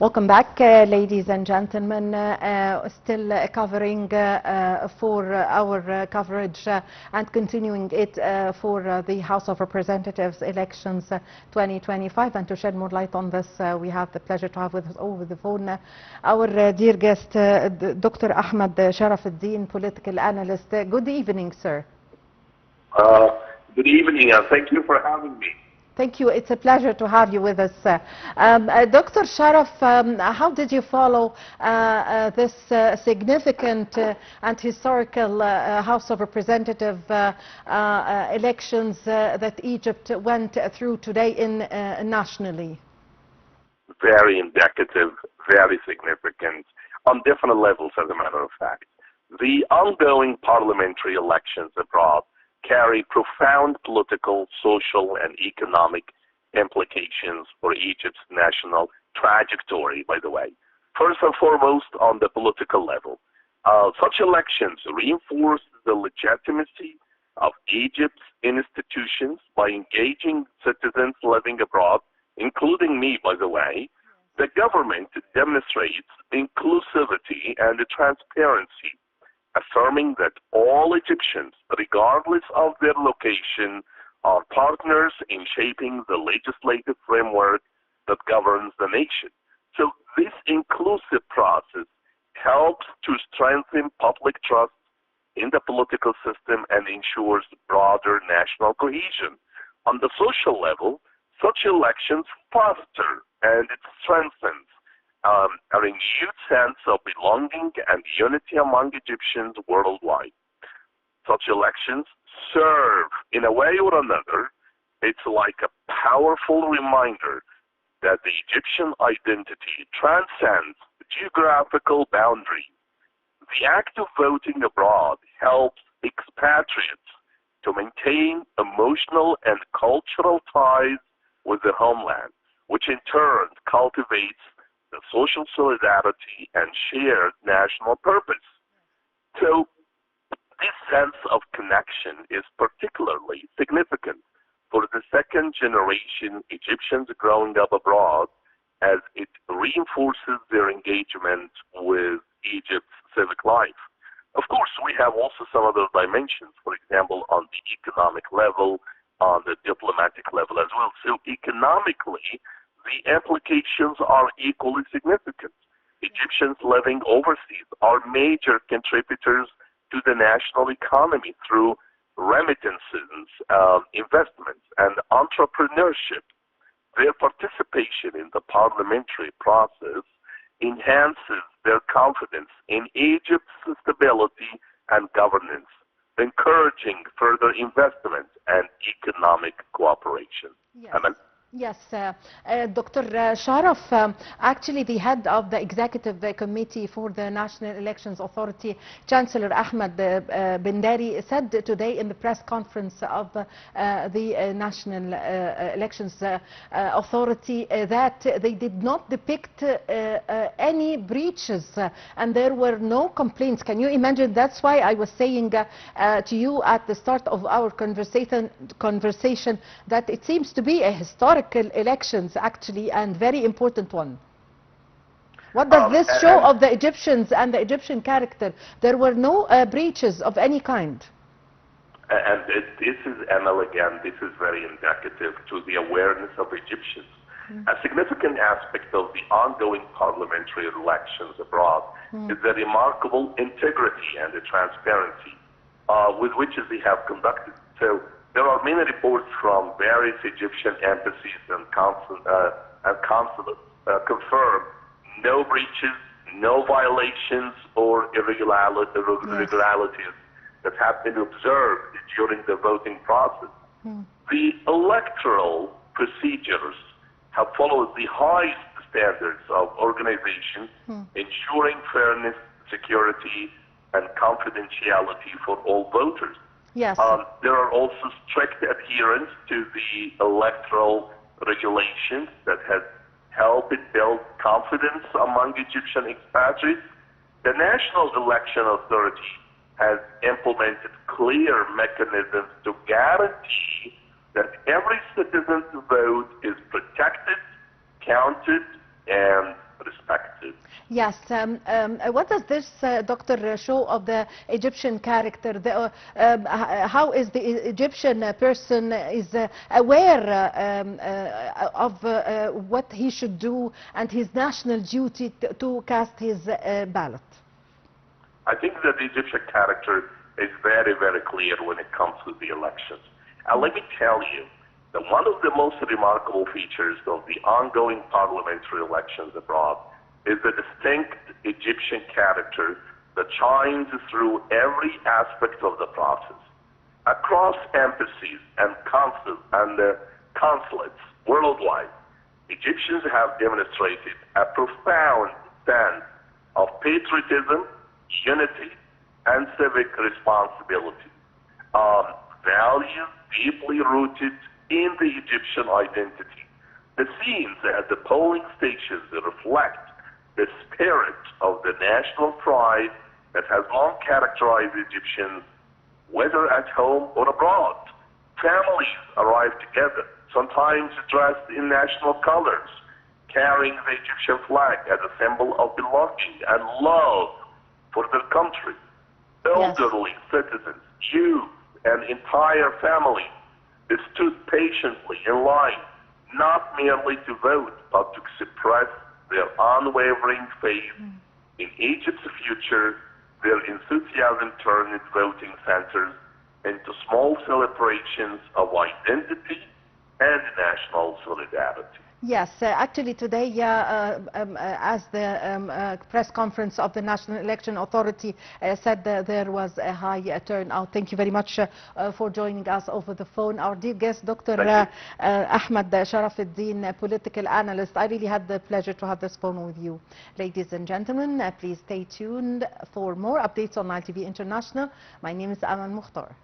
Welcome back, ladies and gentlemen. Still covering for our coverage and continuing it for the House of Representatives elections 2025. And to shed more light on this, we have the pleasure to have with us over the phone our dear guest, Dr. Ahmed Sharaf, political analyst. Good evening, sir. Good evening, and thank you for having me. Thank you. It's a pleasure to have you with us. Dr. Sharaf, how did you follow this significant and historical House of Representative elections that Egypt went through today nationally? Very indicative, very significant, on different levels, as a matter of fact. The ongoing parliamentary elections abroad carry profound political, social, and economic implications for Egypt's national trajectory, by the way. First and foremost, on the political level, such elections reinforce the legitimacy of Egypt's institutions by engaging citizens living abroad, including me, by the way. The government demonstrates inclusivity and transparency, affirming that all Egyptians, regardless of their location, are partners in shaping the legislative framework that governs the nation. So this inclusive process helps to strengthen public trust in the political system and ensures broader national cohesion. On the social level, such elections foster and it strengthens a renewed sense of belonging and unity among Egyptians worldwide. Such elections serve, in a way or another, it's like a powerful reminder that the Egyptian identity transcends geographical boundaries. The act of voting abroad helps expatriates to maintain emotional and cultural ties with their homeland, which in turn cultivates the social solidarity and shared national purpose. So this sense of connection is particularly significant for the second generation Egyptians growing up abroad, as it reinforces their engagement with Egypt's civic life. Of course, we have also some other dimensions, for example, on the economic level, on the diplomatic level as well. So economically, the implications are equally significant. Egyptians living overseas are major contributors to the national economy through remittances, investments, and entrepreneurship. Their participation in the parliamentary process enhances their confidence in Egypt's stability and governance, encouraging further investment and economic cooperation. Yes. Yes, Dr. Sharaf, actually the head of the Executive Committee for the National Elections Authority, Chancellor Ahmed Bindari, said today in the press conference of the National Elections Authority that they did not depict any breaches and there were no complaints. Can you imagine? That's why I was saying to you at the start of our conversation that it seems to be a historic elections actually, and very important one. What does this show of the Egyptians and the Egyptian character? There were no breaches of any kind. And this is, Emil, again, this is very indicative to the awareness of Egyptians. A significant aspect of the ongoing parliamentary elections abroad is the remarkable integrity and the transparency with which they have conducted. So there are many reports from various Egyptian embassies and consulates confirm no breaches, no violations or irregularities that have been observed during the voting process. The electoral procedures have followed the highest standards of organization, ensuring fairness, security, and confidentiality for all voters. Yes. There are also strict adherence to the electoral regulations that has helped build confidence among Egyptian expatriates. The National Election Authority has implemented clear mechanisms to guarantee that every citizen's vote is protected, counted, and respected. Yes. What does this, Doctor, show of the Egyptian character? How is the Egyptian person is aware of what he should do and his national duty to cast his ballot? I think that the Egyptian character is very, very clear when it comes to the elections. And let me tell you that one of the most remarkable features of the ongoing parliamentary elections abroad is the distinct Egyptian character that shines through every aspect of the process. Across embassies and consulates worldwide, Egyptians have demonstrated a profound sense of patriotism, unity, and civic responsibility. Values deeply rooted in the Egyptian identity. The scenes at the polling stations reflect the spirit of the national pride that has long characterized Egyptians, whether at home or abroad. Families arrive together, sometimes dressed in national colors, carrying the Egyptian flag as a symbol of belonging and love for their country. Elderly citizens, youth, and entire families stood patiently in line, not merely to vote, but to express their unwavering faith in Egypt's future. Their enthusiasm turned voting centers into small celebrations of identity and national solidarity. Yes, actually today, as the press conference of the National Election Authority said, there was a high turnout. Thank you very much for joining us over the phone. Our dear guest, Dr. Ahmed Sharaf, political analyst. I really had the pleasure to have this phone with you. Ladies and gentlemen, please stay tuned for more updates on Nile TV International. My name is Ahmed Mukhtar.